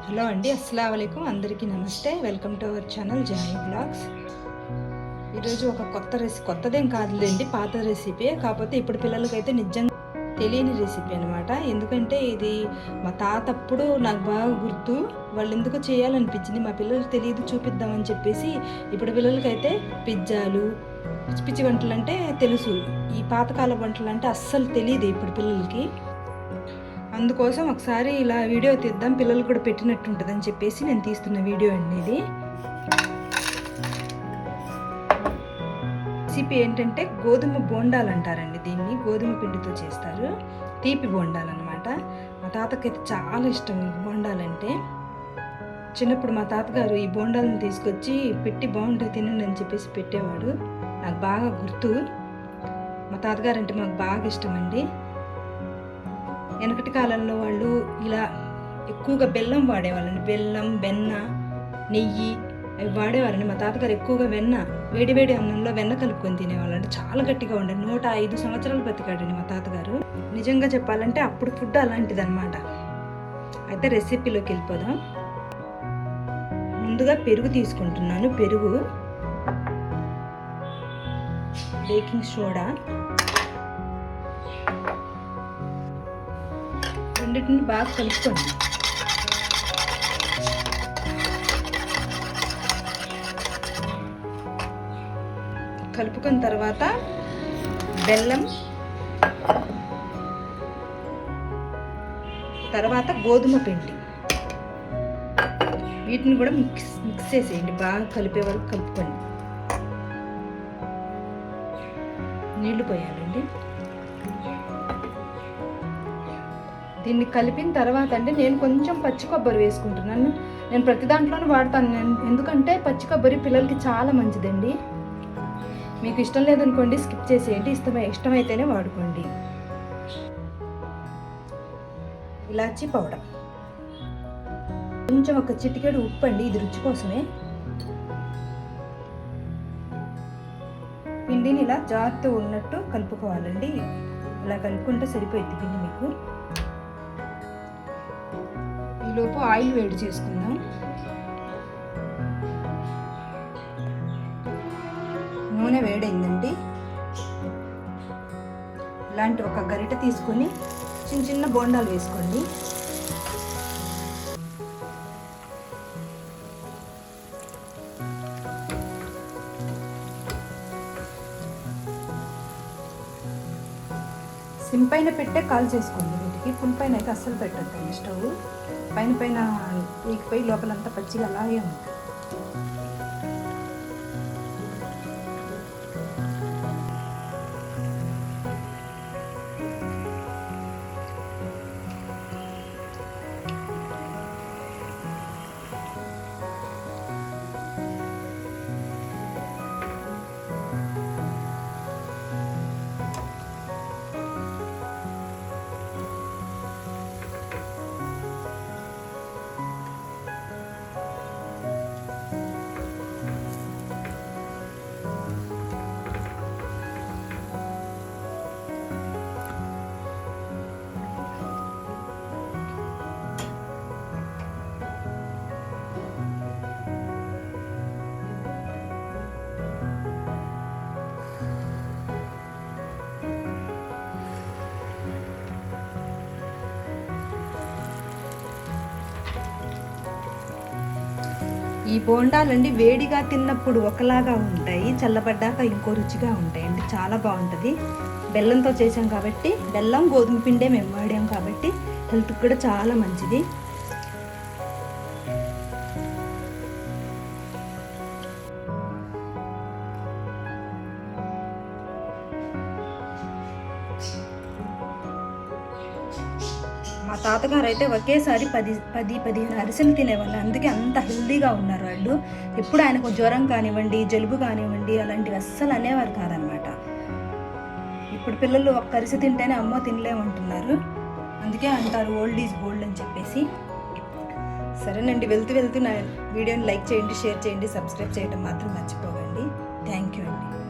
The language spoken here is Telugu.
హలో అండి, అస్సలాము అలైకుం. అందరికీ నమస్తే. Welcome to our channel Johnny vlogs. ఈరోజు ఒక కొత్తదేం కాదులేండి, పాత రెసిపీ. కాకపోతే ఇప్పుడు పిల్లలకైతే నిజంగా తెలియని రెసిపీ అనమాట. ఎందుకంటే ఇది మా తాతప్పుడు నాకు బాగా గుర్తు. వాళ్ళు ఎందుకు చేయాలనిపించింది, మా పిల్లలకు తెలియదు, చూపిద్దామని చెప్పేసి. ఇప్పుడు పిల్లలకైతే పిజ్జాలు, పిచ్చి పిచ్చి వంటలు అంటే తెలుసు. ఈ పాతకాల వంటలు అంటే అస్సలు తెలియదు ఇప్పుడు పిల్లలకి. అందుకోసం ఒకసారి ఇలా వీడియో తీద్దాం, పిల్లలు కూడా పెట్టినట్టు ఉంటుందని చెప్పేసి నేను తీస్తున్న వీడియో అండి ఇది. రెసిపీ ఏంటంటే గోధుమ బోండాలు అంటారండి దీన్ని. గోధుమ పిండితో చేస్తారు, తీపి బోండాలు అనమాట. మా తాతకైతే చాలా ఇష్టం బోండాలంటే. చిన్నప్పుడు మా తాతగారు ఈ బోండాలను తీసుకొచ్చి పెట్టి బాగుంటాయి తినండి అని చెప్పేసి పెట్టేవాడు. నాకు బాగా గుర్తు. మా తాతగారు అంటే మాకు బాగా ఇష్టం అండి. వెనకటి కాలంలో వాళ్ళు ఇలా ఎక్కువగా బెల్లం వాడేవాళ్ళండి. బెల్లం, వెన్న, నెయ్యి అవి వాడేవారండి. మా తాతగారు ఎక్కువగా వెన్న, వేడివేడి అన్నంలో వెన్న కలుపుకొని తినేవాళ్ళండి. చాలా గట్టిగా ఉండే. 105 సంవత్సరాలు బతికాడండి మా తాతగారు. నిజంగా చెప్పాలంటే అప్పుడు ఫుడ్ అలాంటిది అనమాట. అయితే రెసిపీలోకి వెళ్ళిపోదాం. ముందుగా పెరుగు తీసుకుంటున్నాను. పెరుగు, బేకింగ్ సోడా, రెండింటిని బాగా కలుపుకోండి. కలుపుకున్న తర్వాత బెల్లం, తర్వాత గోధుమ పిండి, వీటిని కూడా మిక్స్ చేసేయండి. బాగా కలిపే వరకు కలుపుకోండి. నీళ్లు పోయాలండి. దీన్ని కలిపిన తర్వాత అంటే నేను కొంచెం పచ్చి కొబ్బరి వేసుకుంటున్నాను. నేను ప్రతి దాంట్లోనూ వాడతాను, ఎందుకంటే పచ్చి కొబ్బరి పిల్లలకి చాలా మంచిదండి. మీకు ఇష్టం లేదనుకోండి, స్కిప్ చేసేయండి. ఇష్టమైతేనే వాడుకోండి. ఇలాచీ పౌడర్, కొంచెం ఒక చిటికెడు ఉప్పు అండి, ఇది రుచి కోసమే. పిండిని ఇలా జారుతూ ఉన్నట్టు కలుపుకోవాలండి. ఇలా కలుపుకుంటే సరిపోయింది పిండి మీకు. ఈలోపు ఆయిల్ వేడి చేసుకుందాం. నూనె వేడైందండి. ఇలాంటి ఒక గరిటె తీసుకొని చిన్న చిన్న బోండాలు వేసుకోండి. సిమ్ పైన పెట్టే కాల్ చేసుకోండి. వీటికి ఫుల్ పైన అయితే అస్సలు పెట్టద్దండి. స్టవ్ పైన వీకిపోయి లోపలంతా పచ్చిగా అలాగే ఉంటుంది. ఈ బోండాలండి వేడిగా తిన్నప్పుడు ఒకలాగా ఉంటాయి, చల్లబడ్డాక ఇంకో రుచిగా ఉంటాయండి. చాలా బాగుంటుంది. బెల్లంతో చేసాం కాబట్టి, బెల్లం గోధుమ పిండే మేము వాడాం కాబట్టి హెల్త్కి కూడా చాలా మంచిది. మా తాతగారు అయితే ఒకేసారి 10-15 అరిసెలు తినేవాళ్ళు. అందుకే అంత హెల్దీగా ఉన్నారు వాళ్ళు. ఎప్పుడు ఆయనకు జ్వరం కానివ్వండి, జలుబు కానివ్వండి, అలాంటివి అస్సలు అనేవారు కాదనమాట. ఇప్పుడు పిల్లలు ఒక్క అరిసె తింటేనే అమ్మో తినలేమంటున్నారు. అందుకే అంటారు ఓల్డ్ ఈజ్ గోల్డ్ అని చెప్పేసి. సరేనండి, వెళ్తూ నా వీడియోని లైక్ చేయండి, షేర్ చేయండి, సబ్స్క్రైబ్ చేయడం మాత్రం మర్చిపోకండి. థ్యాంక్ యూ అండి.